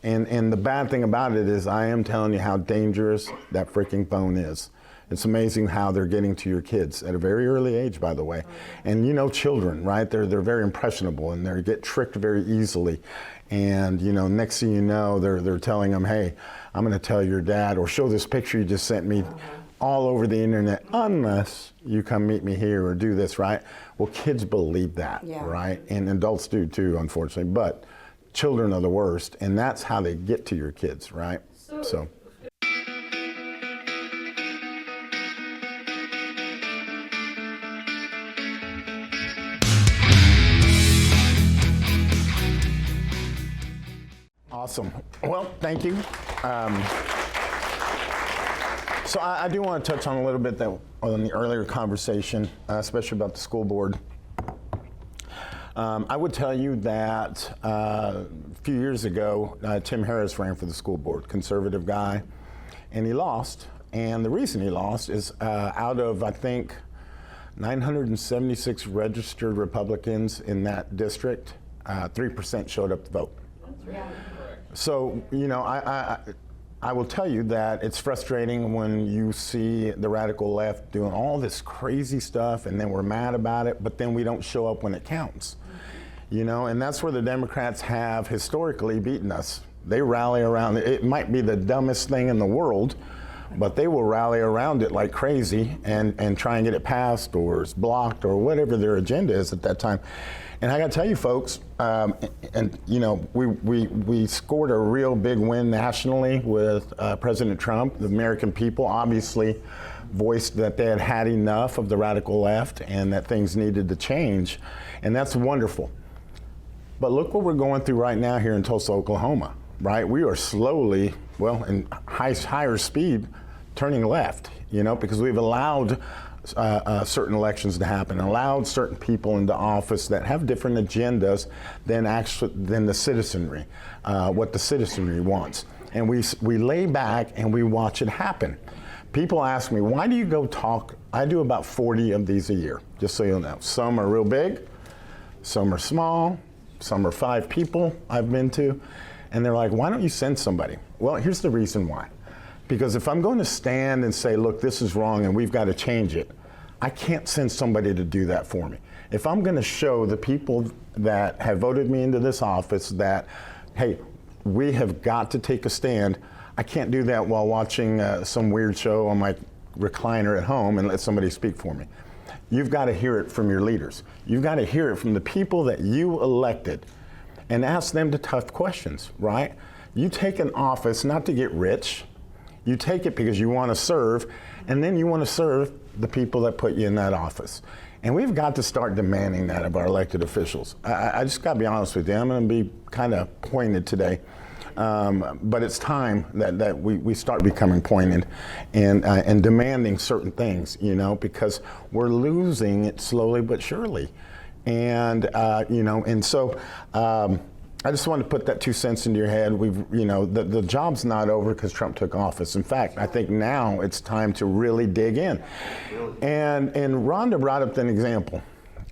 And the bad thing about it is I am telling you how dangerous that freaking phone is. It's amazing how they're getting to your kids at a very early age, by the way. And you know children, right? They're very impressionable and they get tricked very easily. And you know, next thing you know, they're telling them, hey, I'm gonna tell your dad or show this picture you just sent me all over the internet unless you come meet me here or do this, right? Well, kids believe that, right? And adults do too, unfortunately, but children are the worst, and that's how they get to your kids, right? So. Awesome. Well, thank you. So I do want to touch on a little bit on the earlier conversation, especially about the school board. I would tell you that a few years ago, Tim Harris ran for the school board, conservative guy, and he lost. And the reason he lost is out of, I think, 976 registered Republicans in that district, 3% showed up to vote. Yeah. So, you know, I will tell you that it's frustrating when you see the radical left doing all this crazy stuff and then we're mad about it, but then we don't show up when it counts. You know, and that's where the Democrats have historically beaten us. They rally around it. It might be the dumbest thing in the world, but they will rally around it like crazy and try and get it passed or it's blocked or whatever their agenda is at that time. And I got to tell you, folks, and you know, we scored a real big win nationally with President Trump. The American people obviously voiced that they had had enough of the radical left and that things needed to change, and that's wonderful. But look what we're going through right now here in Tulsa, Oklahoma, right? We are slowly, well, in higher speed, turning left, you know, because we've allowed certain elections to happen, allowed certain people into office that have different agendas than the citizenry, what the citizenry wants. And we lay back and we watch it happen. People ask me, why do you go talk? I do about 40 of these a year, just so you'll know. Some are real big, some are small, some are 5 people I've been to. And they're like, why don't you send somebody? Well, here's the reason why. Because if I'm going to stand and say, look, this is wrong and we've got to change it, I can't send somebody to do that for me. If I'm going to show the people that have voted me into this office that, hey, we have got to take a stand, I can't do that while watching some weird show on my recliner at home and let somebody speak for me. You've got to hear it from your leaders. You've got to hear it from the people that you elected and ask them the tough questions, right? You take an office not to get rich. You take it because you want to serve, and then you want to serve the people that put you in that office. And we've got to start demanding that of our elected officials. I just got to be honest with you. I'm going to be kind of pointed today. But it's time that we start becoming pointed and demanding certain things, you know, because we're losing it slowly but surely. And, you know, and so I just wanted to put that 2 cents into your head. You know, the job's not over because Trump took office. In fact, I think now it's time to really dig in. And Rhonda brought up an example,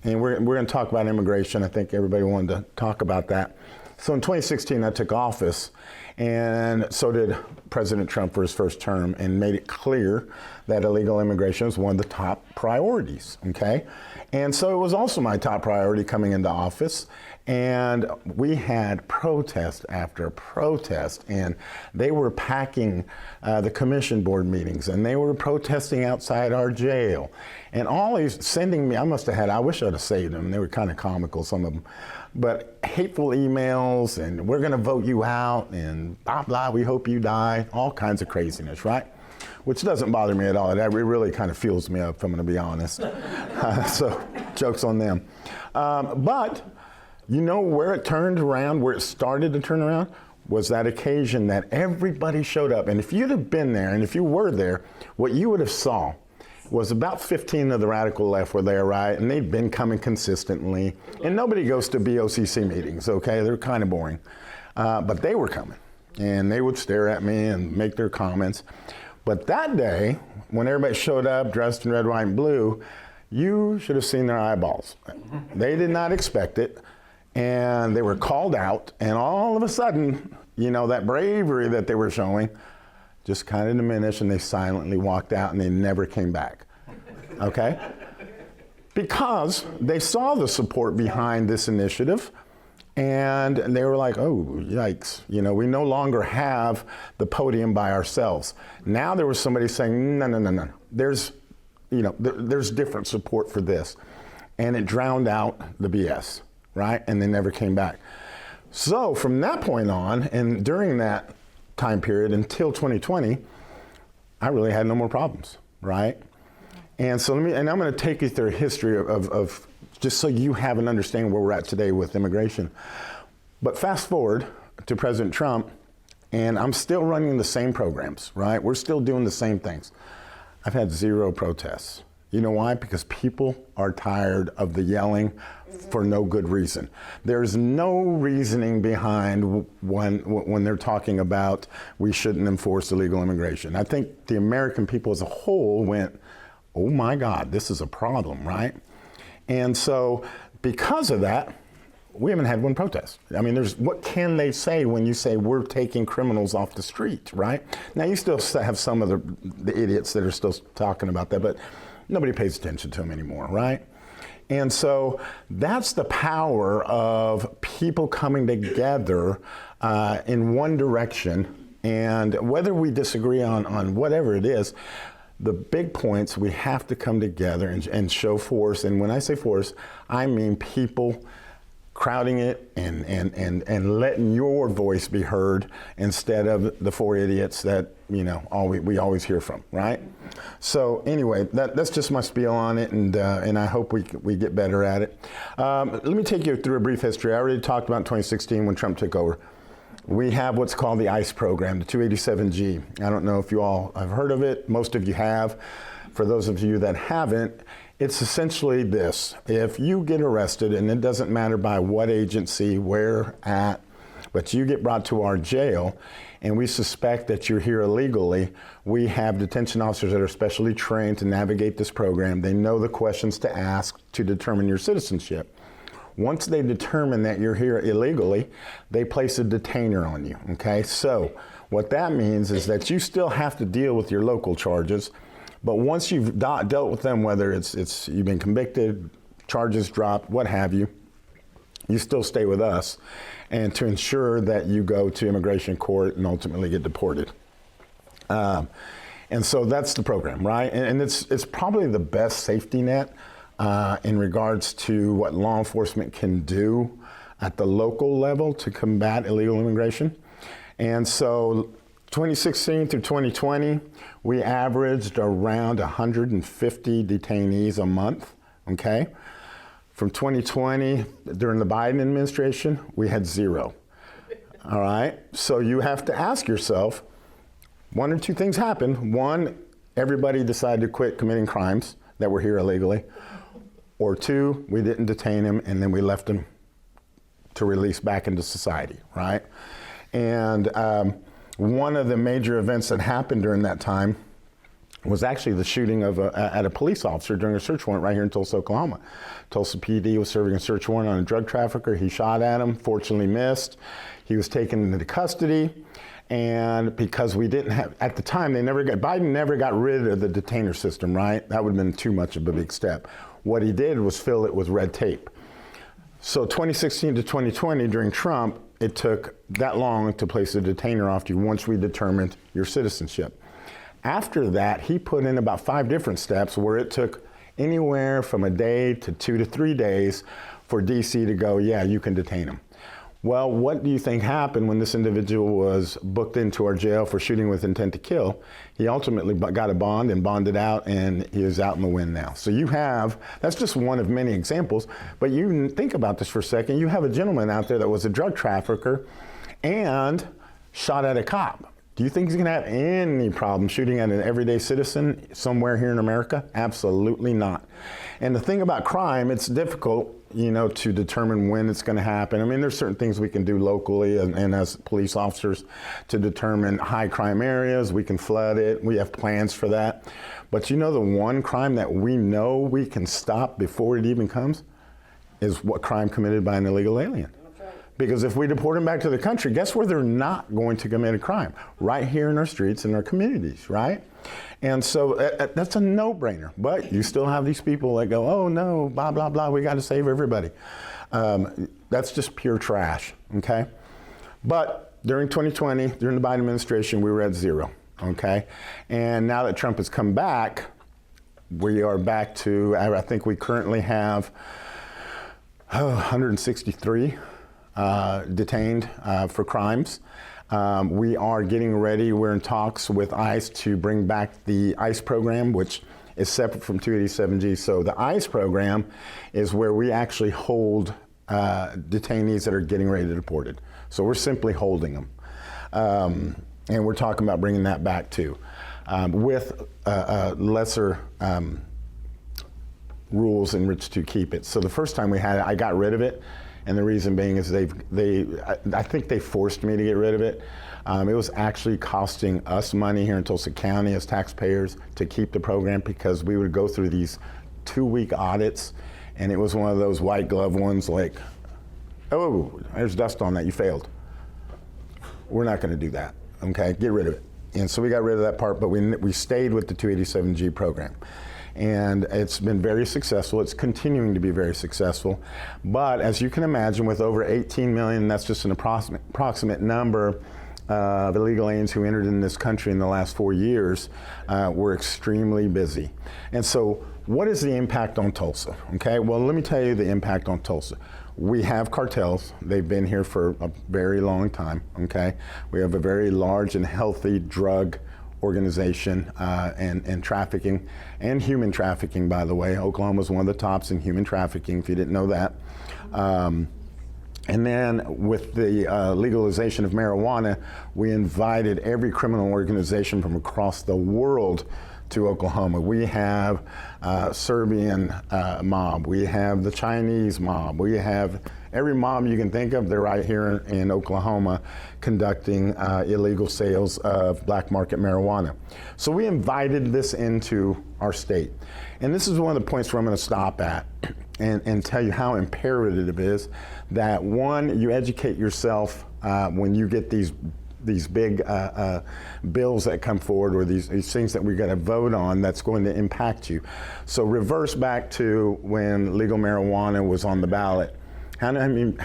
and we're going to talk about immigration. I think everybody wanted to talk about that. So in 2016, I took office, and so did President Trump for his first term, and made it clear that illegal immigration was one of the top priorities, okay? And so it was also my top priority coming into office, and we had protest after protest, and they were packing the commission board meetings, and they were protesting outside our jail, and all these sending me, I wish I'd have saved them, they were kind of comical, some of them, but hateful emails, and we're gonna vote you out, and blah, blah, we hope you die, all kinds of craziness, right? Which doesn't bother me at all. It really kind of fuels me up, if I'm gonna be honest. So, joke's on them. But, you know where it turned around, where it started to turn around, was that occasion that everybody showed up. And if you'd have been there, and if you were there, what you would have saw was about 15 of the radical left were there, right? And they'd been coming consistently. And nobody goes to BOCC meetings, okay? They're kind of boring. But they were coming. And they would stare at me and make their comments. But that day, when everybody showed up dressed in red, white, and blue, you should have seen their eyeballs. They did not expect it. And they were called out. And all of a sudden, that bravery that they were showing just kind of diminished, and they silently walked out and they never came back. Okay? Because they saw the support behind this initiative, and they were like, oh, yikes. We no longer have the podium by ourselves. Now there was somebody saying, no. There's different support for this. And it drowned out the BS, right? And they never came back. So from that point on, and during that time period until 2020, I really had no more problems, right? And so I'm going to take you through a history of just so you have an understanding where we're at today with immigration. But fast forward to President Trump, and I'm still running the same programs, right? We're still doing the same things. I've had 0 protests. You know why? Because people are tired of the yelling for no good reason. There's no reasoning behind when they're talking about we shouldn't enforce illegal immigration. I think the American people as a whole went, oh my God, this is a problem, right? And so because of that, we haven't had one protest. I mean, what can they say when you say we're taking criminals off the street, right? Now, you still have some of the idiots that are still talking about that, but nobody pays attention to them anymore, right? And so that's the power of people coming together in one direction. And whether we disagree on whatever it is, the big points, we have to come together and show force. And when I say force, I mean people crowding it and letting your voice be heard instead of the 4 idiots that we always hear from, right? So anyway, that's just my spiel on it, and I hope we get better at it. Let me take you through a brief history. I already talked about 2016 when Trump took over. We have what's called the ICE program, the 287G. I don't know if you all have heard of it. Most of you have. For those of you that haven't, it's essentially this. If you get arrested, and it doesn't matter by what agency, where at, but you get brought to our jail, and we suspect that you're here illegally, we have detention officers that are specially trained to navigate this program. They know the questions to ask to determine your citizenship. Once they determine that you're here illegally, they place a detainer on you, okay? So what that means is that you still have to deal with your local charges, but once you've dealt with them, whether it's you've been convicted, charges dropped, what have you, you still stay with us, and to ensure that you go to immigration court and ultimately get deported. And so that's the program, right? And it's probably the best safety net in regards to what law enforcement can do at the local level to combat illegal immigration. And so 2016 through 2020, we averaged around 150 detainees a month, okay? From 2020, during the Biden administration, we had 0, all right? So you have to ask yourself, one or two things happened. One, everybody decided to quit committing crimes that were here illegally. Or 2, we didn't detain him, and then we left him to release back into society, right? And one of the major events that happened during that time was actually the shooting of at a police officer during a search warrant right here in Tulsa, Oklahoma. Tulsa PD was serving a search warrant on a drug trafficker. He shot at him, fortunately missed. He was taken into custody. And because we didn't have, at the time, Biden never got rid of the detainer system, right? That would have been too much of a big step. What he did was fill it with red tape. So 2016 to 2020, during Trump, it took that long to place a detainer off you once we determined your citizenship. After that, he put in about 5 different steps where it took anywhere from a day to 2 to 3 days for DC to go, yeah, you can detain him. Well, what do you think happened when this individual was booked into our jail for shooting with intent to kill? He ultimately got a bond and bonded out, and he is out in the wind now. So you have, that's just one of many examples, but you think about this for a second. You have a gentleman out there that was a drug trafficker and shot at a cop. Do you think he's going to have any problem shooting at an everyday citizen somewhere here in America? Absolutely not. And the thing about crime, it's difficult, to determine when it's going to happen. I mean, there's certain things we can do locally and as police officers to determine high crime areas. We can flood it. We have plans for that. But the one crime that we know we can stop before it even comes is what crime committed by an illegal alien. Because if we deport them back to the country, guess where they're not going to commit a crime? Right here in our streets, in our communities, right? And so that's a no-brainer. But you still have these people that go, oh no, blah, blah, blah, we got to save everybody. That's just pure trash, okay? But during 2020, during the Biden administration, we were at 0, okay? And now that Trump has come back, we are back to, I think we currently have 163 detained for crimes. We are getting ready, we're in talks with ICE to bring back the ICE program, which is separate from 287G. So the ICE program is where we actually hold detainees that are getting ready to be deported. So we're simply holding them. And we're talking about bringing that back too, with lesser rules in which to keep it. So the first time we had it, I got rid of it. And the reason being is I think they forced me to get rid of it. It was actually costing us money here in Tulsa County as taxpayers to keep the program, because we would go through these 2-week audits, and it was one of those white glove ones like, oh, there's dust on that, you failed. We're not going to do that, okay? Get rid of it. And so we got rid of that part, but we stayed with the 287G program. And it's been very successful. It's continuing to be very successful. But as you can imagine, with over 18 million, that's just an approximate number of illegal aliens who entered in this country in the last 4 years, we're extremely busy. And so what is the impact on Tulsa? Okay, well, let me tell you the impact on Tulsa. We have cartels. They've been here for a very long time, okay? We have a very large and healthy drug organization and trafficking, and human trafficking, by the way. Oklahoma is one of the tops in human trafficking, if you didn't know that. And then with the legalization of marijuana, we invited every criminal organization from across the world to Oklahoma. We have Serbian mob, we have the Chinese mob, we have every mob you can think of. They're right here in Oklahoma conducting illegal sales of black market marijuana. So we invited this into our state. And this is one of the points where I'm going to stop at and tell you how imperative it is that, one, you educate yourself when you get these big bills that come forward, or these things that we're going to vote on that's going to impact you. So reverse back to when legal marijuana was on the ballot. How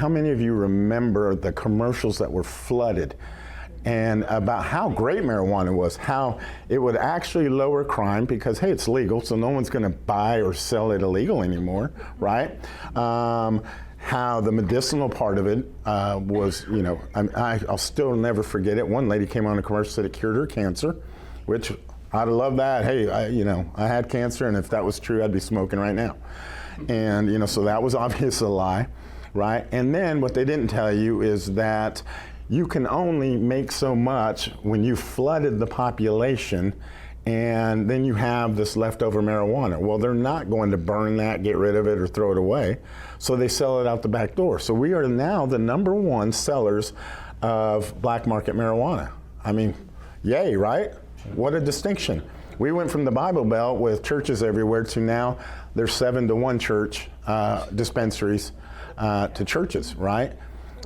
many of you remember the commercials that were flooded and about how great marijuana was, how it would actually lower crime because, hey, it's legal, so no one's going to buy or sell it illegal anymore, right? How the medicinal part of it was, you know, I'll still never forget it. One lady came on a commercial, said it cured her cancer, which I'd love that. Hey, I had cancer, and if that was true, I'd be smoking right now. And, you know, so that was obviously a lie, right? And then what they didn't tell you is that you can only make so much when you flooded the population, and then you have this leftover marijuana. Well, they're not going to burn that, get rid of it, or throw it away. So they sell it out the back door. So we are now the #1 sellers of black market marijuana. I mean, yay, right? What a distinction. We went from the Bible Belt with churches everywhere to now there's 7-to-1 church dispensaries to churches, right?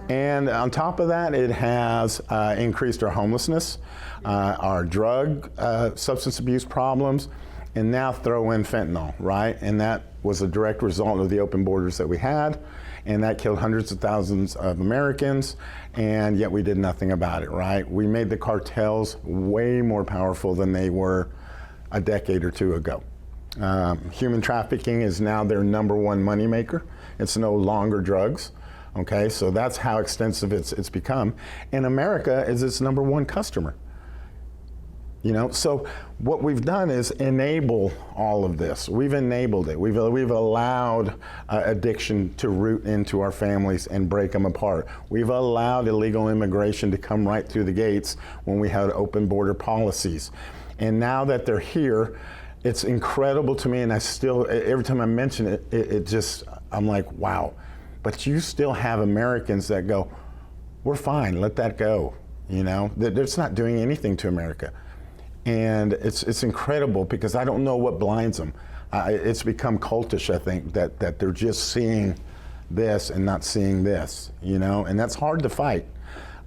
And on top of that, it has increased our homelessness, our drug, substance abuse problems, and now throw in fentanyl, right? And that was a direct result of the open borders that we had, and that killed hundreds of thousands of Americans, and yet we did nothing about it, right? We made the cartels way more powerful than they were a decade or two ago. Human trafficking is now their #1 moneymaker. It's no longer drugs. Okay, so that's how extensive it's become. And America is its #1 customer. You know, so what we've done is enable all of this. We've enabled it. We've allowed addiction to root into our families and break them apart. We've allowed illegal immigration to come right through the gates when we had open border policies. And now that they're here, it's incredible to me, and I still, every time I mention it, it just, I'm like, wow. But you still have Americans that go, we're fine, let that go. You know, it's not doing anything to America. And it's incredible because I don't know what blinds them. It's become cultish, I think, that they're just seeing this and not seeing this, and that's hard to fight.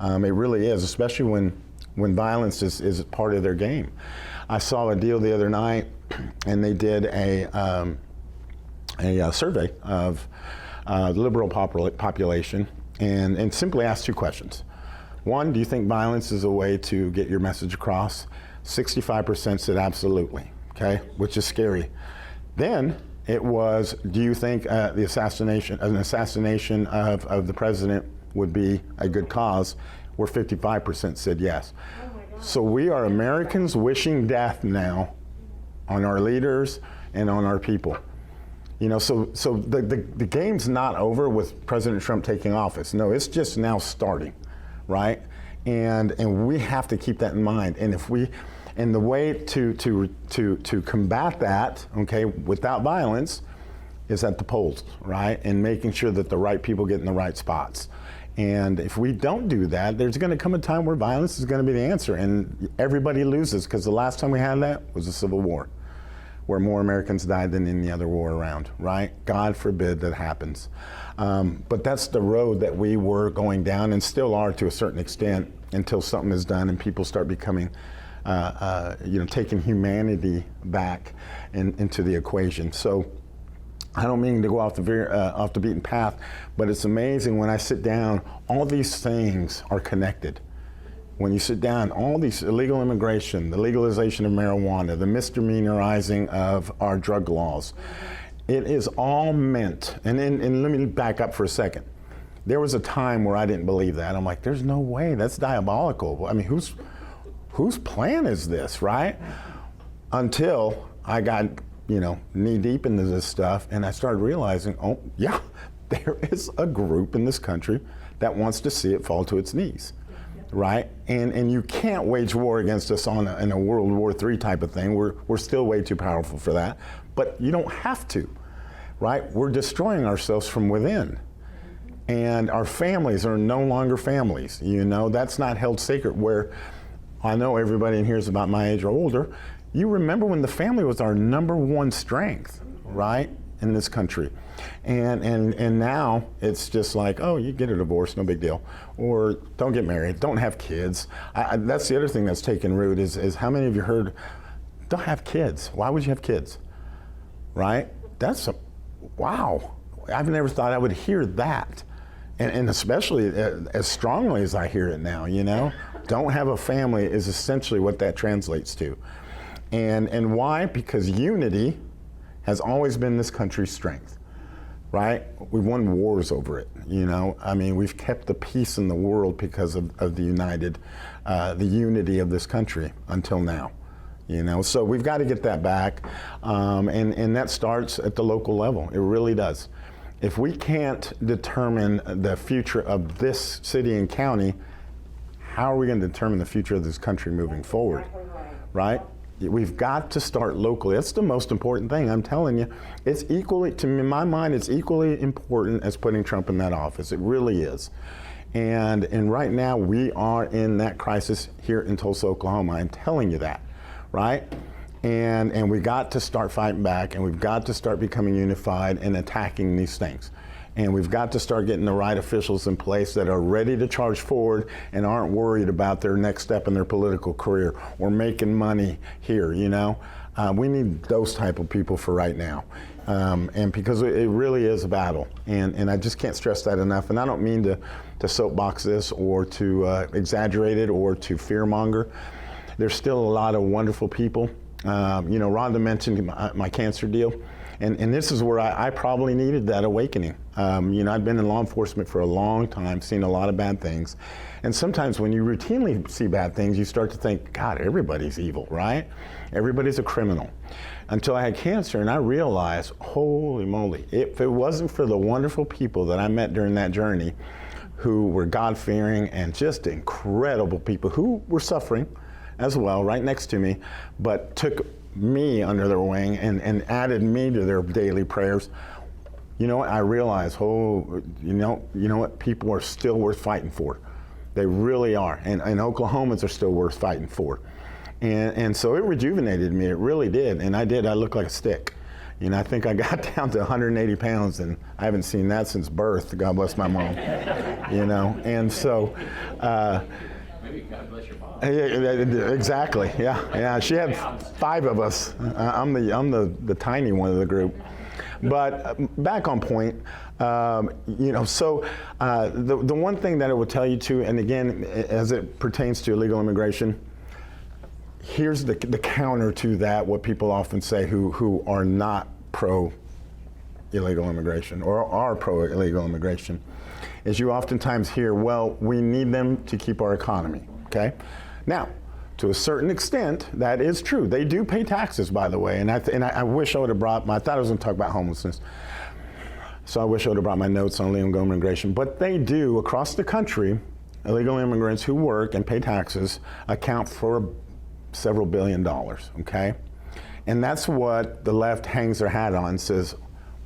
It really is, especially when violence is part of their game. I saw a deal the other night, and they did a survey of the liberal population, and simply asked two questions. One, do you think violence is a way to get your message across? 65% said absolutely, okay, which is scary. Then it was, do you think an assassination of the president would be a good cause? Where 55% said yes. So we are Americans wishing death now on our leaders and on our people. So the game's not over with President Trump taking office. No, it's just now starting, right? And we have to keep that in mind. And the way to combat that, okay, without violence, is at the polls, right? And making sure that the right people get in the right spots. And if we don't do that, there's going to come a time where violence is going to be the answer, and everybody loses, because the last time we had that was a civil war, where more Americans died than any other war around, right? God forbid that happens. But that's the road that we were going down, and still are to a certain extent, until something is done and people start becoming, taking humanity back into the equation. So I don't mean to go off the beaten path, but it's amazing when I sit down, all these things are connected. When you sit down, all these illegal immigration, the legalization of marijuana, the misdemeanorizing of our drug laws, it is all meant, and let me back up for a second. There was a time where I didn't believe that. I'm like, there's no way, that's diabolical. I mean, whose plan is this, right? Until I got knee deep into this stuff, and I started realizing, oh yeah, there is a group in this country that wants to see it fall to its knees, right? And you can't wage war against us in a World War III type of thing. We're still way too powerful for that, but you don't have to, right? We're destroying ourselves from within. And our families are no longer families, that's not held sacred. Where I know everybody in here is about my age or older. You remember when the family was our number one strength, right, in this country. And now it's just like, oh, you get a divorce, no big deal. Or don't get married, don't have kids. That's the other thing that's taken root is how many of you heard, don't have kids. Why would you have kids, right? Wow. I've never thought I would hear that. And especially as strongly as I hear it now, Don't have a family is essentially what that translates to. And why? Because unity has always been this country's strength, right? We've won wars over it, I mean, we've kept the peace in the world because of the unity of this country until now, So we've got to get that back, and that starts at the local level. It really does. If we can't determine the future of this city and county, how are we going to determine the future of this country moving forward, right? We've got to start locally. That's the most important thing. I'm telling you, it's equally, in my mind, it's equally important as putting Trump in that office. It really is. And right now, we are in that crisis here in Tulsa, Oklahoma. I'm telling you that, right? And we got to start fighting back, and we've got to start becoming unified and attacking these things. And we've got to start getting the right officials in place that are ready to charge forward and aren't worried about their next step in their political career or making money here, We need those type of people for right now. And because it really is a battle. And I just can't stress that enough. And I don't mean to soapbox this or to exaggerate it or to fearmonger. There's still a lot of wonderful people. Rhonda mentioned my cancer deal. And this is where I probably needed that awakening. I'd been in law enforcement for a long time, seen a lot of bad things. And sometimes when you routinely see bad things, you start to think, God, everybody's evil, right? Everybody's a criminal. Until I had cancer and I realized, holy moly, if it wasn't for the wonderful people that I met during that journey, who were God-fearing and just incredible people who were suffering as well, right next to me, but took me under their wing and added me to their daily prayers. I realized, what, people are still worth fighting for. They really are, and Oklahomans are still worth fighting for. And so it rejuvenated me, it really did, and I looked like a stick. I think I got down to 180 pounds, and I haven't seen that since birth. God bless my mom. And so. Maybe God bless your mom. Exactly. Yeah. She had 5 of us. I'm the tiny one of the group. But back on point. So the one thing that it will tell you too, and again, as it pertains to illegal immigration, here's the counter to that. What people often say who are not pro illegal immigration or are pro illegal immigration, is you oftentimes hear, well, we need them to keep our economy, okay? Now, to a certain extent, that is true. They do pay taxes, by the way, and I wish I would have brought I thought I was going to talk about homelessness, so I wish I would have brought my notes on illegal immigration, but they do, across the country, illegal immigrants who work and pay taxes account for several billion dollars, okay? And that's what the left hangs their hat on, says,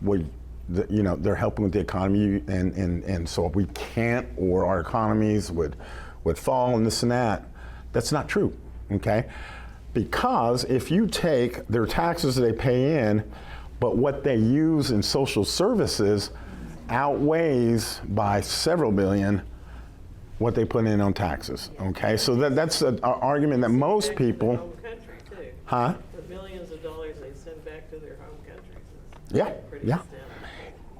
well, they're helping with the economy, and so we can't, or our economies would fall and this and that. That's not true, okay? Because if you take their taxes they pay in, but what they use in social services outweighs by several billion what they put in on taxes, okay? So that's an argument that most people... Home country too. Huh? The millions of dollars they send back to their home countries. Yeah, yeah.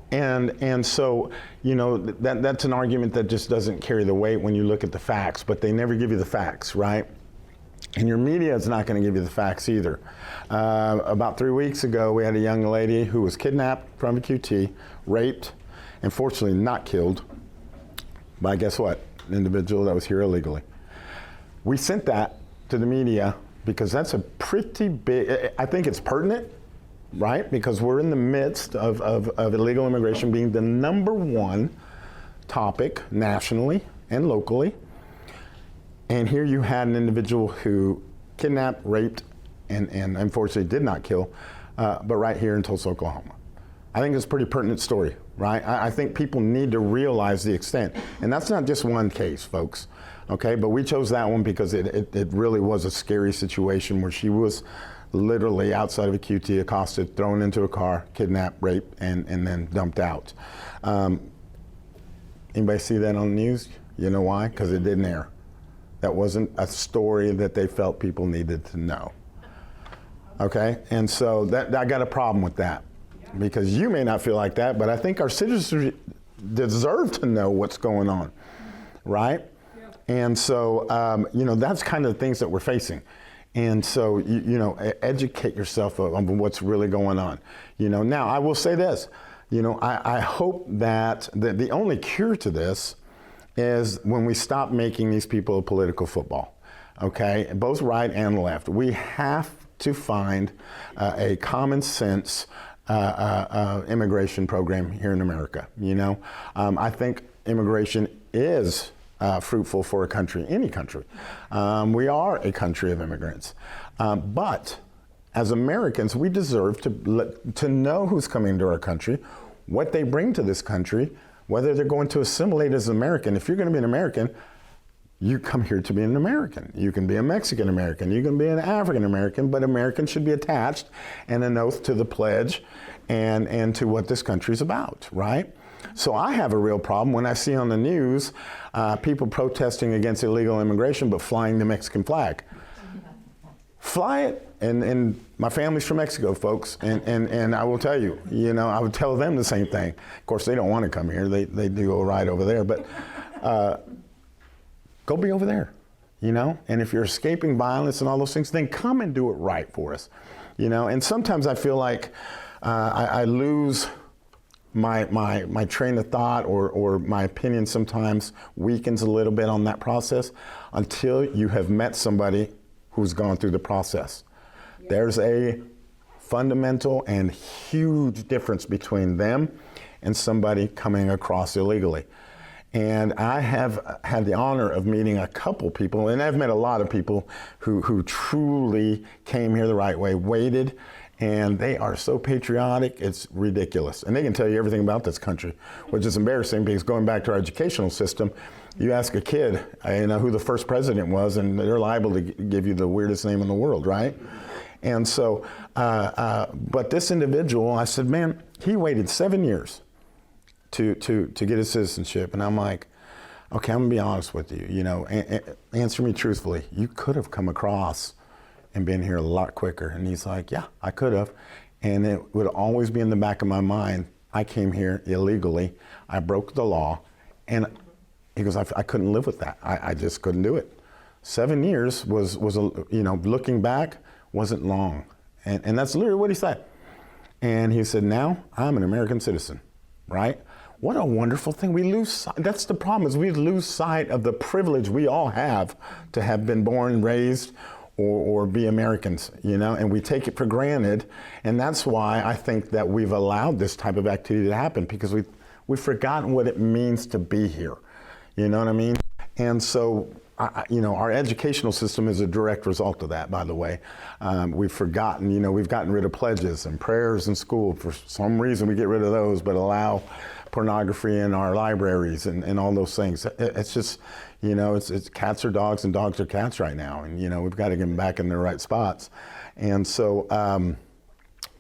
And so, that's an argument that just doesn't carry the weight when you look at the facts, but they never give you the facts, right? And your media is not going to give you the facts either. About 3 weeks ago, we had a young lady who was kidnapped from a QT, raped, and fortunately not killed by, guess what? An individual that was here illegally. We sent that to the media because that's a pretty big, I think it's pertinent, right? Because we're in the midst of illegal immigration being the #1 topic nationally and locally. And here you had an individual who kidnapped, raped, and unfortunately did not kill, but right here in Tulsa, Oklahoma. I think it's a pretty pertinent story, right? I think people need to realize the extent. And that's not just one case, folks, okay? But we chose that one because it really was a scary situation where she was literally outside of a QT, accosted, thrown into a car, kidnapped, raped, and then dumped out. Anybody see that on the news? You know why? Because it didn't air. That wasn't a story that they felt people needed to know. Okay? And so I got a problem with that. Because you may not feel like that, but I think our citizens deserve to know what's going on, right? Yeah. And so, that's kind of the things that we're facing. And so, educate yourself on what's really going on. Now I will say this, I hope that the only cure to this is when we stop making these people a political football, okay? Both right and left. We have to find a common sense immigration program here in America, I think immigration is fruitful for a country, any country. We are a country of immigrants. But as Americans, we deserve to know who's coming to our country, what they bring to this country, whether they're going to assimilate as an American. If you're going to be an American, you come here to be an American. You can be a Mexican American, you can be an African American, but Americans should be attached and an oath to the pledge and to what this country's about, right? So I have a real problem when I see on the news people protesting against illegal immigration but flying the Mexican flag. Fly it, and my family's from Mexico, folks, and I will tell you, I would tell them the same thing. Of course, they don't want to come here. They do go right over there, but go be over there, and if you're escaping violence and all those things, then come and do it right for us, and sometimes I feel like I lose my train of thought or my opinion sometimes weakens a little bit on that process until you have met somebody who's gone through the process. Yeah. There's a fundamental and huge difference between them and somebody coming across illegally. And I have had the honor of meeting a couple people, and I've met a lot of people who truly came here the right way, waited, and they are so patriotic, it's ridiculous. And they can tell you everything about this country, which is embarrassing because going back to our educational system, you ask a kid, who the first president was, and they're liable to give you the weirdest name in the world, right? And so, but this individual, I said, man, he waited 7 years to get his citizenship. And I'm like, okay, I'm gonna be honest with you, answer me truthfully. You could have come across and been here a lot quicker. And he's like, yeah, I could have. And it would always be in the back of my mind, I came here illegally, I broke the law, and he goes, I couldn't live with that. I just couldn't do it. 7 years was looking back, wasn't long. And that's literally what he said. And he said, now I'm an American citizen, right? What a wonderful thing. We lose sight. That's the problem, is we lose sight of the privilege we all have to have been born and raised or be Americans, and we take it for granted. And that's why I think that we've allowed this type of activity to happen, because we've forgotten what it means to be here. You know what I mean? And so, our educational system is a direct result of that, by the way. We've forgotten, we've gotten rid of pledges and prayers in school. For some reason, we get rid of those, but allow pornography in our libraries and all those things. It's just, it's cats are dogs and dogs are cats right now. And, we've got to get them back in their right spots. And so,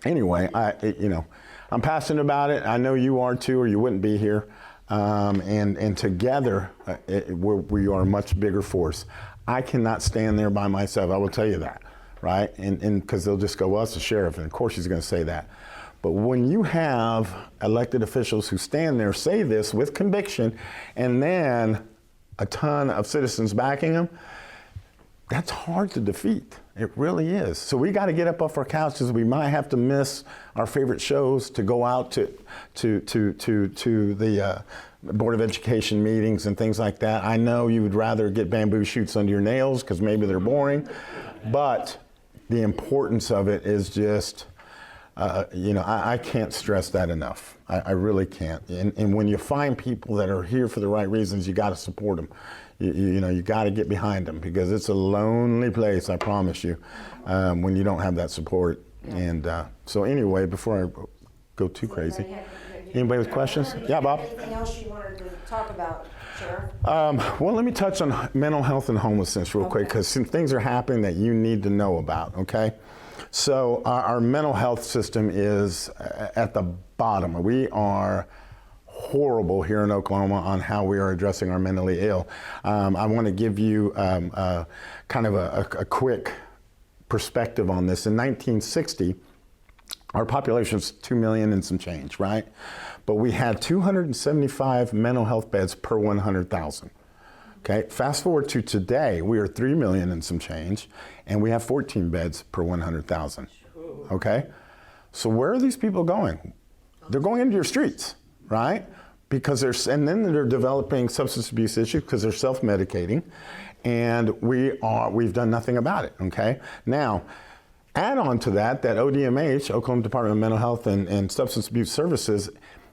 anyway, I'm passionate about it. I know you are too, or you wouldn't be here. And together, we are a much bigger force. I cannot stand there by myself. I will tell you that, right? And because they'll just go, well, it's the sheriff. And of course he's going to say that. But when you have elected officials who stand there, say this with conviction, and then a ton of citizens backing them, that's hard to defeat. It really is. So we got to get up off our couches. We might have to miss our favorite shows to go out to the Board of Education meetings and things like that. I know you would rather get bamboo shoots under your nails because maybe they're boring, but the importance of it is just, I can't stress that enough. I really can't. And when you find people that are here for the right reasons, you got to support them. You got to get behind them, because it's a lonely place, I promise you, when you don't have that support. And so anyway, before I go too crazy, anybody with questions? Yeah, Bob? Anything else you wanted to talk about, Sheriff? Well, let me touch on mental health and homelessness real quick, because some things are happening that you need to know about, okay? So our mental health system is at the bottom. We are horrible here in Oklahoma on how we are addressing our mentally ill. I want to give you kind of a quick perspective on this. In 1960, our population was 2 million and some change, right? But we had 275 mental health beds per 100,000. Okay, fast forward to today, we are 3 million and some change, and we have 14 beds per 100,000. Okay, so where are these people going? They're going into your streets, right? Because and then they're developing substance abuse issues because they're self-medicating, and we've done nothing about it. Okay, now add on to that ODMH, Oklahoma Department of Mental Health and Substance Abuse Services,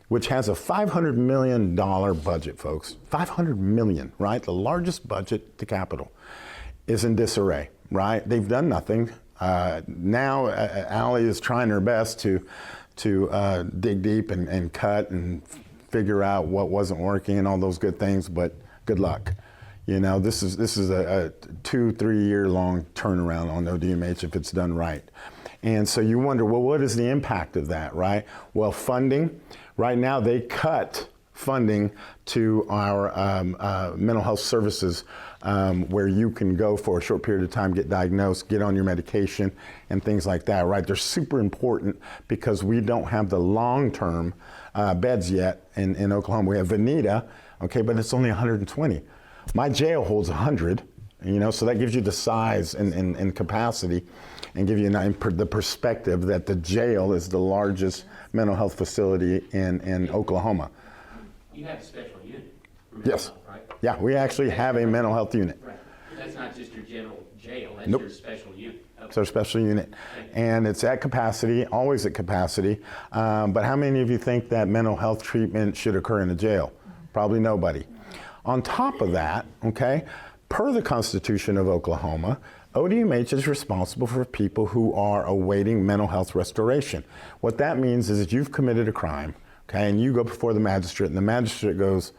which has a $500 million budget, folks. $500 million, right? The largest budget to capital, is in disarray, right? They've done nothing. Now, Allie is trying her best to dig deep and cut and figure out what wasn't working and all those good things, but good luck. This is a 2-3 year long turnaround on ODMH if it's done right. And so you wonder, well, what is the impact of that, right? Well, funding. Right now, they cut funding to our mental health services where you can go for a short period of time, get diagnosed, get on your medication, and things like that, right? They're super important because we don't have the long-term beds yet in Oklahoma. We have Veneta, okay, but it's only 120. My jail holds 100, so that gives you the size and capacity, and give you the perspective that the jail is the largest mental health facility in Oklahoma. You have a special unit for mental Yes. health, right? Yeah, we actually have a mental health unit. Right. That's not just your general jail, that's Nope. your special unit. Okay. It's our special unit. And it's at capacity, always at capacity. But how many of you think that mental health treatment should occur in a jail? Probably nobody. On top of that, okay, per the Constitution of Oklahoma, ODMH is responsible for people who are awaiting mental health restoration. What that means is that you've committed a crime, okay, and you go before the magistrate, and the magistrate goes,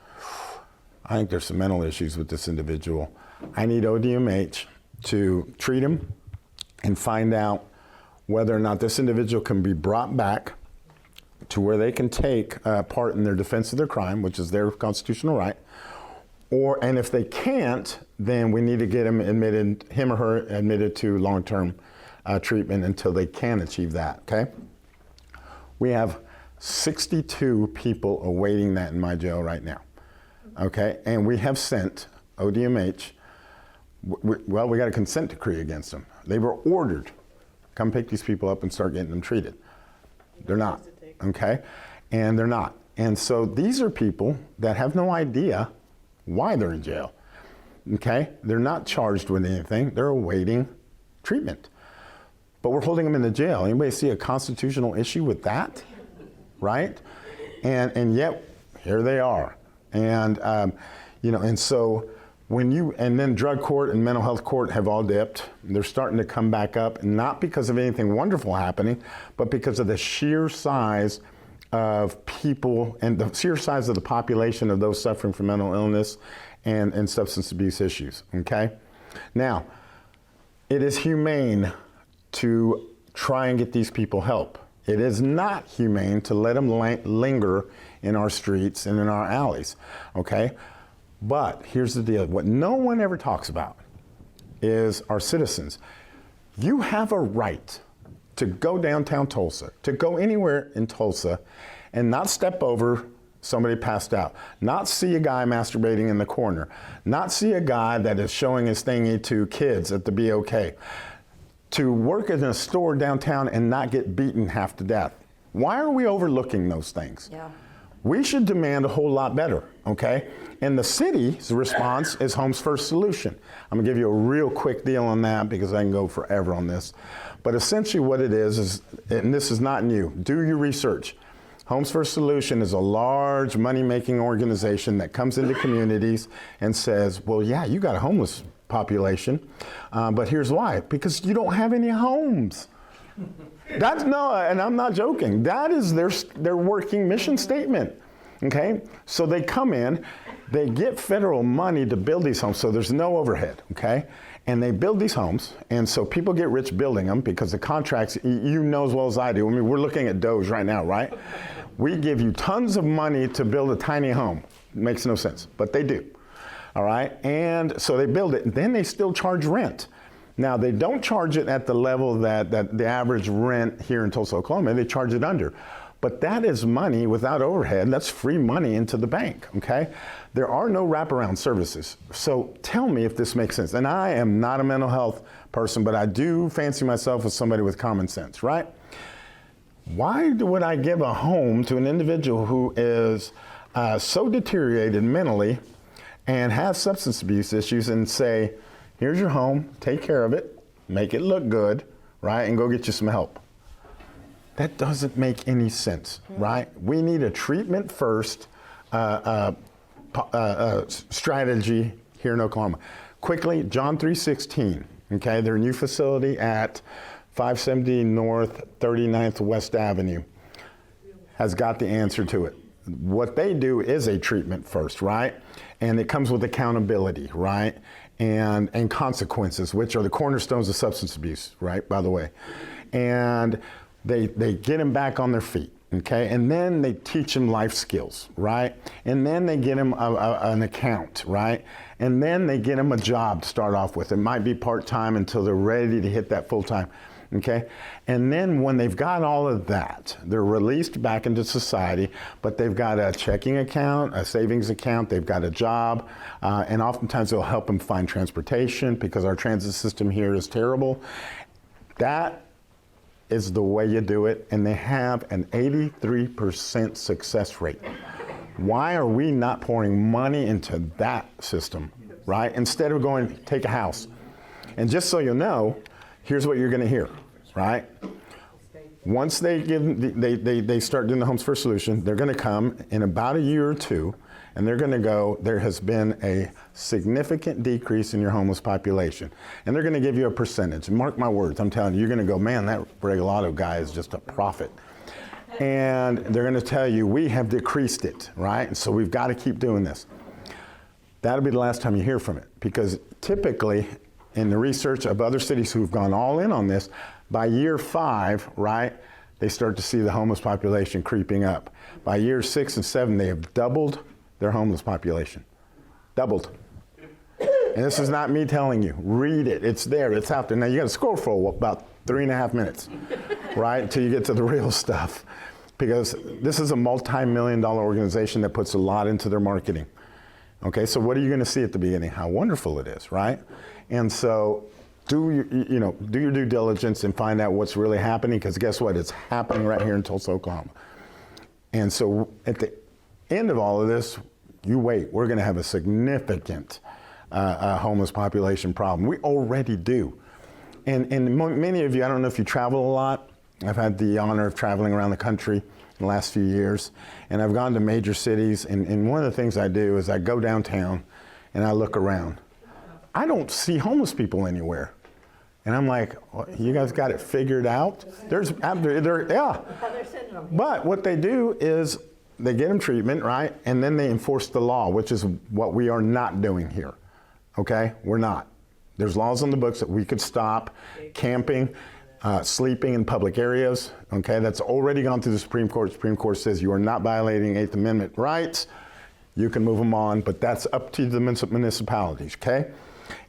I think there's some mental issues with this individual. I need ODMH to treat him and find out whether or not this individual can be brought back to where they can take part in their defense of their crime, which is their constitutional right, and if they can't, then we need to get him or her admitted to long-term treatment until they can achieve that, okay? We have 62 people awaiting that in my jail right now, okay? And we have sent ODMH, we got a consent decree against them. They were ordered, come pick these people up and start getting them treated. They're not, okay? And they're not. And so these are people that have no idea why they're in jail, okay? They're not charged with anything. They're awaiting treatment. But we're holding them in the jail. Anybody see a constitutional issue with that, right? And yet, here they are. And, and so and then drug court and mental health court have all dipped. They're starting to come back up, not because of anything wonderful happening, but because of the sheer size of people and the sheer size of the population of those suffering from mental illness and substance abuse issues, okay? Now, it is humane to try and get these people help. It is not humane to let them linger in our streets and in our alleys, okay? But here's the deal. What no one ever talks about is our citizens. You have a right to go downtown Tulsa, to go anywhere in Tulsa and not step over somebody passed out, not see a guy masturbating in the corner, not see a guy that is showing his thingy to kids at the BOK, to work in a store downtown and not get beaten half to death. Why are we overlooking those things? Yeah. We should demand a whole lot better, okay? And the city's response is Homes First Solution. I'm gonna give you a real quick deal on that because I can go forever on this. But essentially what it is, and this is not new, do your research. Homes First Solution is a large money-making organization that comes into communities and says, well, yeah, you got a homeless population, but here's why, because you don't have any homes. And I'm not joking. That is their working mission statement, okay? So they come in, they get federal money to build these homes, so there's no overhead, okay? And they build these homes, and so people get rich building them because the contracts, you know as well as I do. I mean, we're looking at Doge right now, right? We give you tons of money to build a tiny home. It makes no sense, but they do, all right? And so they build it, and then they still charge rent. Now, they don't charge it at the level that the average rent here in Tulsa, Oklahoma, they charge it under. But that is money without overhead. That's free money into the bank, okay? There are no wraparound services. So tell me if this makes sense. And I am not a mental health person, but I do fancy myself as somebody with common sense, right? Why would I give a home to an individual who is so deteriorated mentally and has substance abuse issues and say, here's your home, take care of it, make it look good, right, and go get you some help? That doesn't make any sense, right? We need a treatment first strategy here in Oklahoma. Quickly, John 3:16, okay, their new facility at 570 North 39th West Avenue has got the answer to it. What they do is a treatment first, right? And it comes with accountability, right? And consequences, which are the cornerstones of substance abuse, right, by the way. And they get them back on their feet, okay? And then they teach them life skills, right? And then they get them an account, right? And then they get them a job to start off with. It might be part-time until they're ready to hit that full-time, okay? And then when they've got all of that, they're released back into society, but they've got a checking account, a savings account, they've got a job, and oftentimes they'll help them find transportation because our transit system here is terrible. That is the way you do it, and they have an 83% success rate. Why are we not pouring money into that system, right? Instead of going, take a house. And just so you know, here's what you're gonna hear, right? Once they start doing the Homes First Solution, they're gonna come in about a year or two, and they're gonna go, there has been a significant decrease in your homeless population. And they're gonna give you a percentage. And mark my words, I'm telling you, you're gonna go, man, that Regalado guy is just a prophet. And they're gonna tell you, we have decreased it, right? And so we've gotta keep doing this. That'll be the last time you hear from it, because typically, in the research of other cities who've gone all in on this, by year 5, right, they start to see the homeless population creeping up. By year 6 and 7, they have doubled their homeless population. Doubled. And this is not me telling you. Read it. It's there. It's out there. Now, you got to scroll for about 3.5 minutes, right, until you get to the real stuff. Because this is a multi-million-dollar organization that puts a lot into their marketing. Okay, so what are you going to see at the beginning? How wonderful it is, right? And so do your due diligence and find out what's really happening, because guess what? It's happening right here in Tulsa, Oklahoma. And so at the end of all of this, you wait. We're going to have a significant homeless population problem. We already do. And many of you, I don't know if you travel a lot. I've had the honor of traveling around the country in the last few years, and I've gone to major cities, and one of the things I do is I go downtown and I look around. I don't see homeless people anywhere. And I'm like, well, you guys got it figured out? Yeah. But what they do is they get them treatment, right? And then they enforce the law, which is what we are not doing here. Okay? We're not. There's laws on the books that we could stop camping, sleeping in public areas. Okay? That's already gone through the Supreme Court. The Supreme Court says you are not violating 8th Amendment rights. You can move them on, but that's up to the municipalities, okay?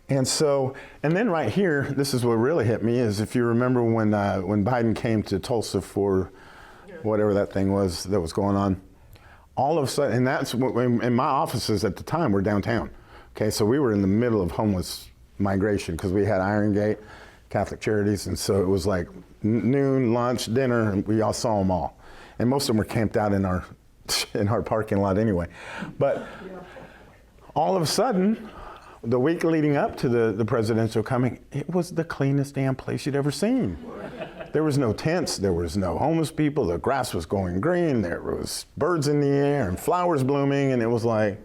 And so, and then right here, this is what really hit me, is if you remember when Biden came to Tulsa for whatever that thing was that was going on, all of a sudden, and that's what, in my offices at the time were downtown. Okay, so we were in the middle of homeless migration because we had Iron Gate, Catholic Charities, and so it was like noon, lunch, dinner, and we all saw them all. And most of them were camped out in our parking lot anyway. But all of a sudden, the week leading up to the presidential coming, it was the cleanest damn place you'd ever seen. There was no tents, there was no homeless people, the grass was going green, there was birds in the air and flowers blooming, and it was like,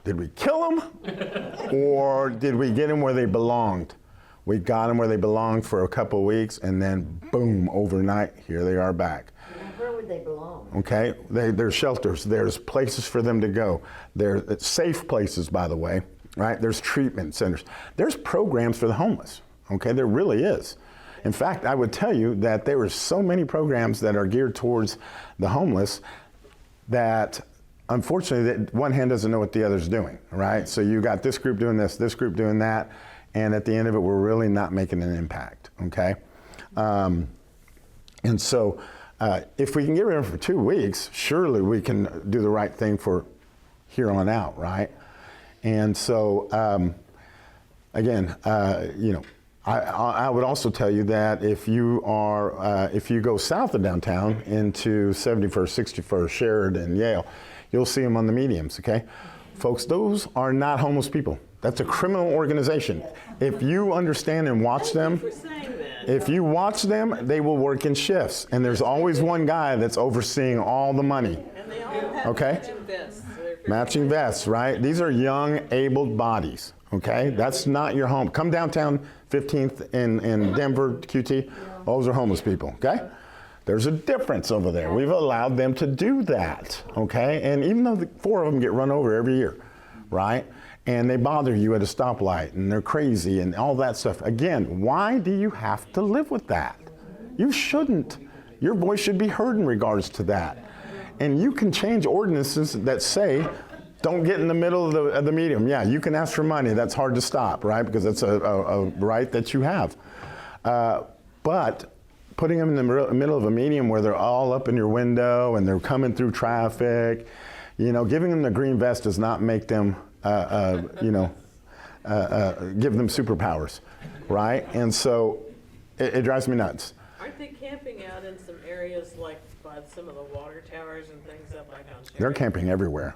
did we kill them? Or did we get them where they belonged? We got them where they belonged for a couple of weeks, and then boom, overnight, here they are back. Where would they belong? Okay, there's shelters, there's places for them to go. They're safe places, by the way, right? There's treatment centers. There's programs for the homeless, okay? There really is. In fact, I would tell you that there are so many programs that are geared towards the homeless that unfortunately that one hand doesn't know what the other's doing, right? So you got this group doing this group doing that, and at the end of it, we're really not making an impact, okay? And so if we can get rid of them for 2 weeks, surely we can do the right thing for here on out, right? And so, again, I would also tell you that if you go south of downtown into 71st, 61st, Sheridan, Yale, you'll see them on the mediums, okay? Folks, those are not homeless people. That's a criminal organization. If you understand and watch them, if you watch them, they will work in shifts. And there's always one guy that's overseeing all the money. And they all have Okay. matching vests. So they're very Matching vests, right? These are young, able bodies, okay? That's not your home. Come downtown 15th in Denver, QT. Those are homeless people, okay? There's a difference over there. We've allowed them to do that, okay? And even though 4 of them get run over every year, right? And they bother you at a stoplight, and they're crazy and all that stuff. Again, why do you have to live with that? You shouldn't. Your voice should be heard in regards to that. And you can change ordinances that say, don't get in the middle of the medium. Yeah, you can ask for money. That's hard to stop, right? Because that's a right that you have. But putting them in the middle of a medium where they're all up in your window and they're coming through traffic, giving them the green vest does not make them, give them superpowers, right? And so it drives me nuts. Aren't they camping out in some areas like by some of the water towers and things up like on Sheridan? They're camping everywhere.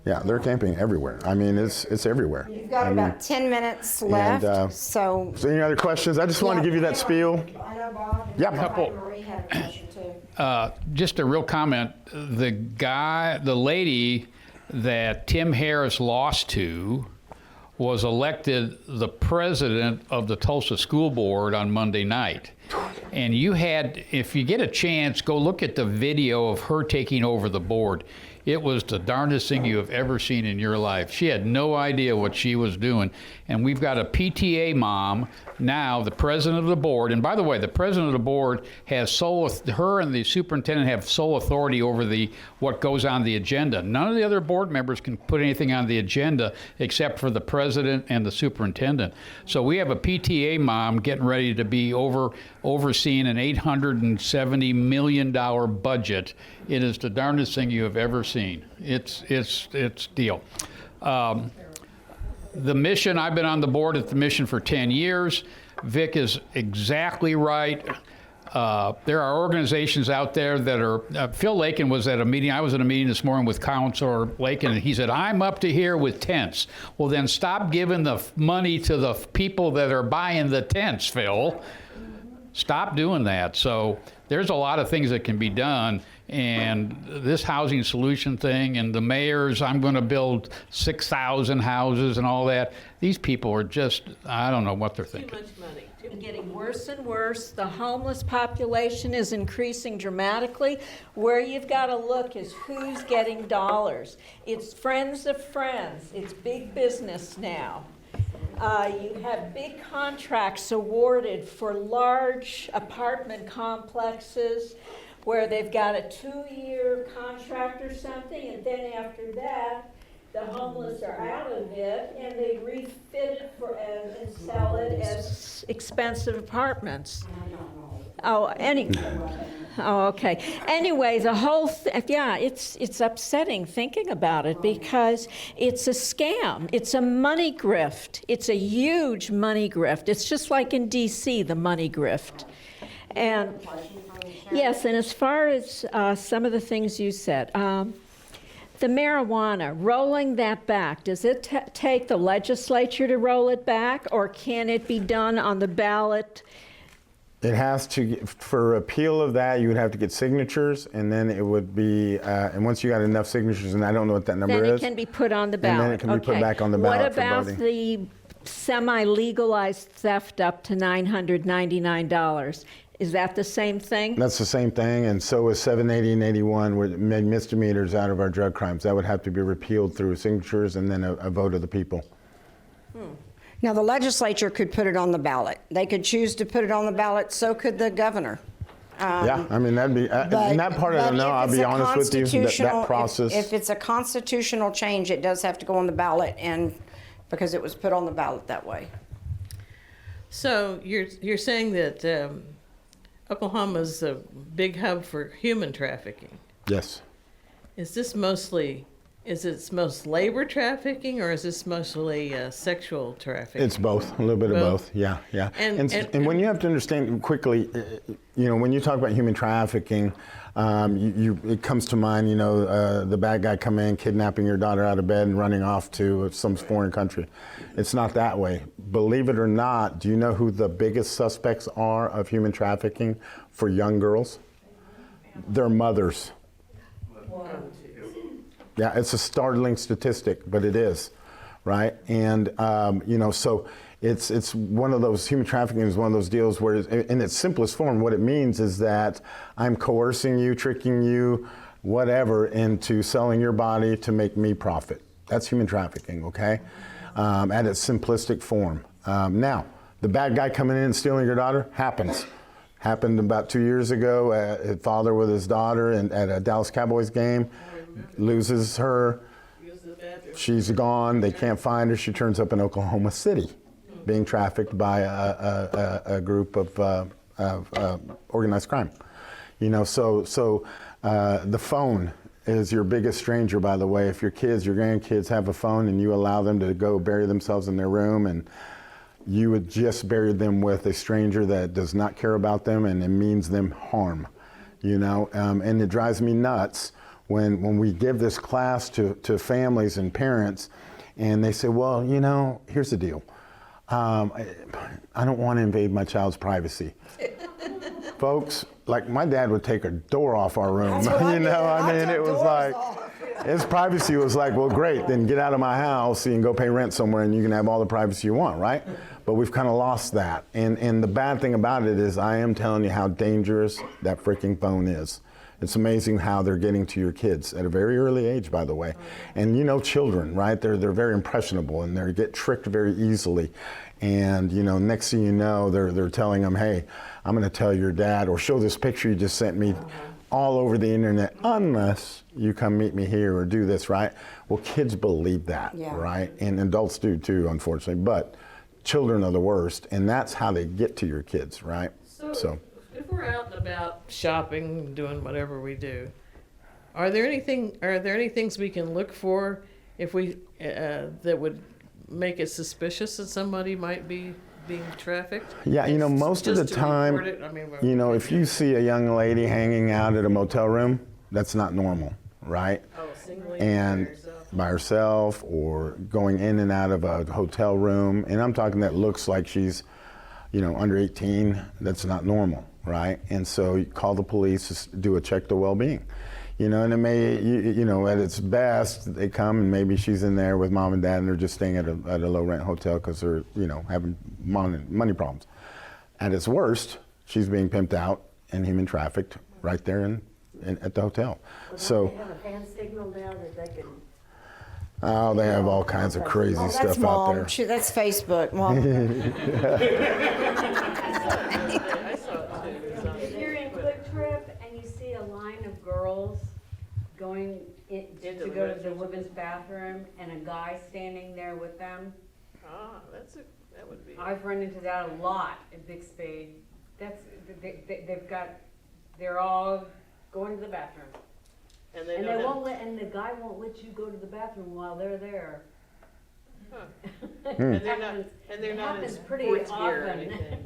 Yeah, they're camping everywhere. I mean, it's everywhere. You've got about 10 minutes left, So any other questions? I just want to give you that spiel. I know Bob. Yeah. Couple. Marie had a question too. Just a real comment. The lady that Tim Harris lost to was elected the president of the Tulsa School Board on Monday night. And if you get a chance, go look at the video of her taking over the board. It was the darndest thing you have ever seen in your life. She had no idea what she was doing. And we've got a PTA mom now, the president of the board. And by the way, the president of the board has her and the superintendent have sole authority over what goes on the agenda. None of the other board members can put anything on the agenda except for the president and the superintendent. So we have a PTA mom getting ready to be overseeing an $870 million budget. It is the darndest thing you have ever seen. It's deal. The mission, I've been on the board at the mission for 10 years. Vic is exactly right. There are organizations out there that are, Phil Lakin was at a meeting, I was at a meeting this morning with Counselor Lakin, and he said, I'm up to here with tents. Well, then stop giving the money to the people that are buying the tents, Phil. Stop doing that. So there's a lot of things that can be done. And this housing solution thing and the mayor's, I'm going to build 6,000 houses and all that, these people are just, I don't know what they're Too thinking. much money. Getting worse and worse. The homeless population is increasing dramatically. Where you've got to look is who's getting dollars. It's friends of friends. It's big business now. You have big contracts awarded for large apartment complexes where they've got a 2-year contract or something, and then after that, the homeless are out of it, and they refit it and sell it as expensive apartments. Oh, okay. Anyway, the whole, it's upsetting thinking about it because it's a scam. It's a money grift. It's a huge money grift. It's just like in D.C., the money grift. And yes, and as far as some of the things you said, the marijuana, rolling that back, does it take the legislature to roll it back, or can it be done on the ballot? It has to, for appeal of that, you would have to get signatures, and then it would be, and once you got enough signatures, and I don't know what that number Then is. it can be put on the ballot. And then it can be put back on the ballot for What about voting. the semi-legalized theft up to $999? Is that the same thing? That's the same thing, and so is 780 and 81, where made misdemeanors out of our drug crimes. That would have to be repealed through signatures and then a vote of the people. Now, the legislature could put it on the ballot. They could choose to put it on the ballot, so could the governor. Yeah, I mean, that'd be, and that part I don't know, I'll be honest with you, that process. If it's a constitutional change, it does have to go on the ballot, and because it was put on the ballot that way. So you're saying that Oklahoma's a big hub for human trafficking. Yes. Is this mostly, is it most labor trafficking, or is this mostly sexual trafficking? It's both, a little bit of both, yeah. And when you have to understand quickly, when you talk about human trafficking, it comes to mind, the bad guy coming in, kidnapping your daughter out of bed and running off to some foreign country. It's not that way. Believe it or not, do you know who the biggest suspects are of human trafficking for young girls? Their mothers. Yeah, it's a startling statistic, but it is, right? And, so it's one of those, human trafficking is one of those deals where, in its simplest form, what it means is that I'm coercing you, tricking you, whatever, into selling your body to make me profit. That's human trafficking, okay? At its simplistic form. Now, the bad guy coming in and stealing your daughter happens. Happened about 2 years ago. A father with his daughter at a Dallas Cowboys game, loses her. She's gone. They can't find her. She turns up in Oklahoma City, being trafficked by a group of organized crime. So the phone is your biggest stranger, by the way. If your kids, your grandkids have a phone and you allow them to go bury themselves in their room, and you would just bury them with a stranger that does not care about them and it means them harm, and it drives me nuts when we give this class to families and parents, and they say, well, here's the deal. I don't want to invade my child's privacy. Folks, like my dad would take a door off our room. It was like, his privacy was like, well, great, then get out of my house and go pay rent somewhere and you can have all the privacy you want, right? But we've kind of lost that. And the bad thing about it is I am telling you how dangerous that freaking phone is. It's amazing how they're getting to your kids at a very early age, by the way. And you know children, right? They're very impressionable and they get tricked very easily. And you know, next thing you know, they're telling them, hey, I'm going to tell your dad or show this picture you just sent me all over the internet unless you come meet me here or do this, right? Well, kids believe that, right? And adults do too, unfortunately. But children are the worst, and that's how they get to your kids, right? So if we're out and about shopping, doing whatever we do, are there any things we can look for if we that would make it suspicious that somebody might be being trafficked? yeah, you know, most of the Just to time, report it? I mean, you know, if you see a young lady hanging out at a motel room, that's not normal, right? oh, singly And by yourself. by herself or going in and out of a hotel room, and I'm talking that looks like she's, you know, under 18, that's not normal, right? And so you call the police, do a check to well-being. You know, and it may, you know, at its best, they come and maybe she's in there with mom and dad and they're just staying at a low-rent hotel because they're, you know, having money problems. At its worst, she's being pimped out and human trafficked right there at the hotel. So, They have a hand signal now that they can. oh, they have all kinds of crazy Oh, that's stuff out Mom. there. That's Facebook. Mom. I saw it too. It was on If you're in Quick Trip and you see a line of girls going to the go to the restrooms. women's bathroom and a guy standing there with them, Ah, that would be. I've run into that a lot at Bixby. They're all going to the bathroom. And they And don't they have, won't and the guy won't let you go to the bathroom while they're there. and they're not, happens- and they're it not in happens pretty sports gear or often. anything.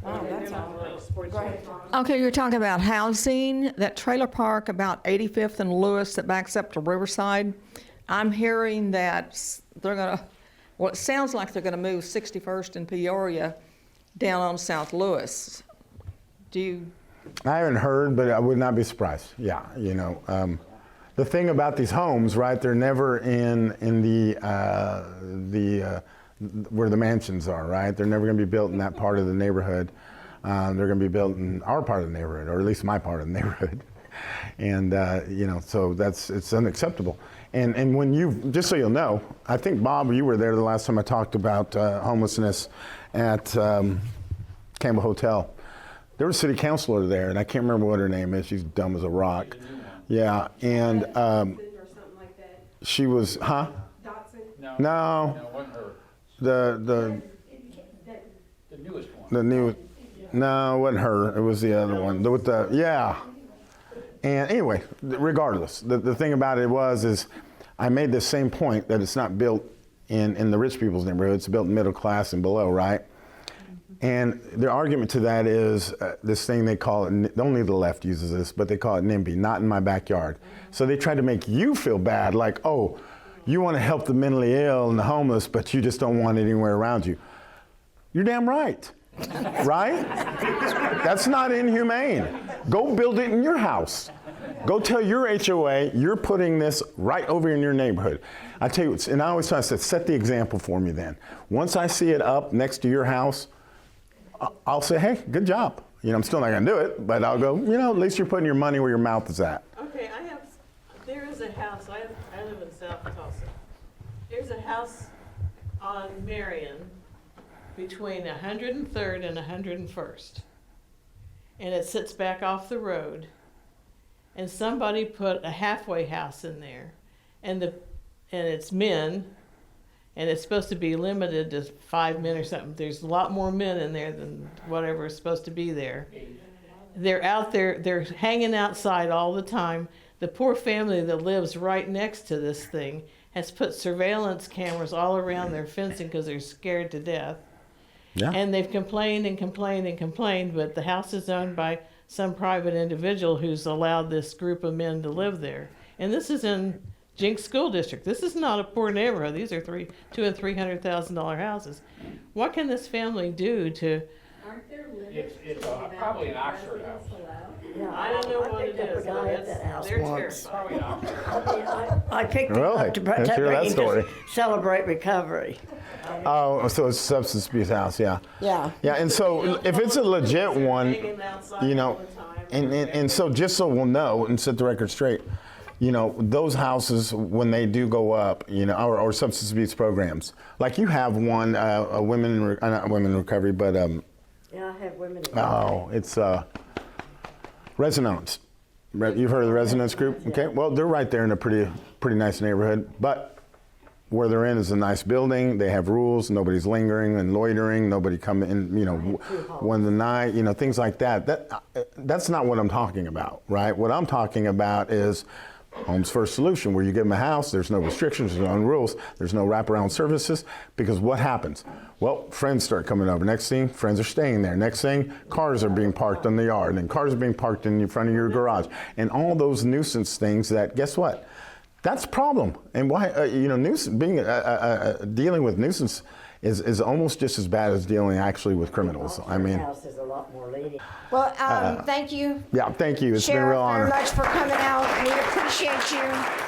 Oh, They're that's not all. wearing sports gear. Okay, you're talking about housing, that trailer park about 85th and Lewis that backs up to Riverside. I'm hearing that they're gonna, well, it sounds like they're gonna move 61st and Peoria down on South Lewis. Do you, I haven't heard, but I would not be surprised. Yeah, you know, the thing about these homes, right? They're never in the where the mansions are, right? They're never going to be built in that part of the neighborhood. They're going to be built in our part of the neighborhood, or at least my part of the neighborhood. And you know, so it's unacceptable. And when just so you'll know, I think Bob, you were there the last time I talked about homelessness at Campbell Hotel. There was a city councilor there, and I can't remember what her name is. She's dumb as a rock. Yeah, and Or something like that. she was, huh? Dotson. No, it wasn't her. the The newest one. the new, no, it wasn't her. It was the other one. With the yeah. And anyway, regardless, the thing about it is I made the same point that it's not built in the rich people's neighborhood. It's built middle class and below, right? And the argument to that is this thing they call it, only the left uses this, but they call it NIMBY, not in my backyard. So they try to make you feel bad, like, oh, you want to help the mentally ill and the homeless, but you just don't want it anywhere around you. You're damn right, right? That's not inhumane. Go build it in your house. Go tell your HOA you're putting this right over in your neighborhood. I tell you, and I always try to say, set the example for me then. Once I see it up next to your house, I'll say, hey, good job. You know, I'm still not going to do it, but I'll go, you know, at least you're putting your money where your mouth is at. Okay, there is a house, I live in South Tulsa. There's a house on Marion between 103rd and 101st. And it sits back off the road. And somebody put a halfway house in there. And it's men, and it's supposed to be limited to 5 men or something. There's a lot more men in there than whatever is supposed to be there. They're out there, they're hanging outside all the time. The poor family that lives right next to this thing has put surveillance cameras all around their fencing because they're scared to death. Yeah. And they've complained and complained and complained, but the house is owned by some private individual who's allowed this group of men to live there. And this is in Jinx School District. This is not a poor neighborhood. These are $200,000 and $300,000 houses. What can this family do to? Aren't there It's probably an Oxford house. I don't know what it is, but they're terrible. I picked it Really? up to Let's hear that to story. celebrate recovery. Oh, so it's a substance abuse house, yeah. Yeah. Yeah, and so if it's a legit one, Hanging outside you know, all the time. and so just so we'll know and set the record straight, you know, those houses, when they do go up, you know, or substance abuse programs, like you have one, not women in recovery, but, Yeah, I have women. it's Resonance. You've heard of the Resonance Group? Okay, well, they're right there in a pretty nice neighborhood, but where they're in is a nice building. They have rules. Nobody's lingering and loitering. Nobody come in, you know, one the night, you know, things like that. That's not what I'm talking about, right? What I'm talking about is Home's First Solution, where you give them a house, there's no restrictions, there's no rules, there's no wraparound services, because what happens? Well, friends start coming over. Next thing, friends are staying there. Next thing, cars are being parked in the yard, and cars are being parked in front of your garage, and all those nuisance things that, guess what? That's a problem. And why, you know, dealing with nuisance is almost just as bad as dealing actually with criminals. I mean, House is a lot more lenient. Well, thank you, yeah, thank you. It's been a Sheriff, real honor. very much for coming out. We appreciate you.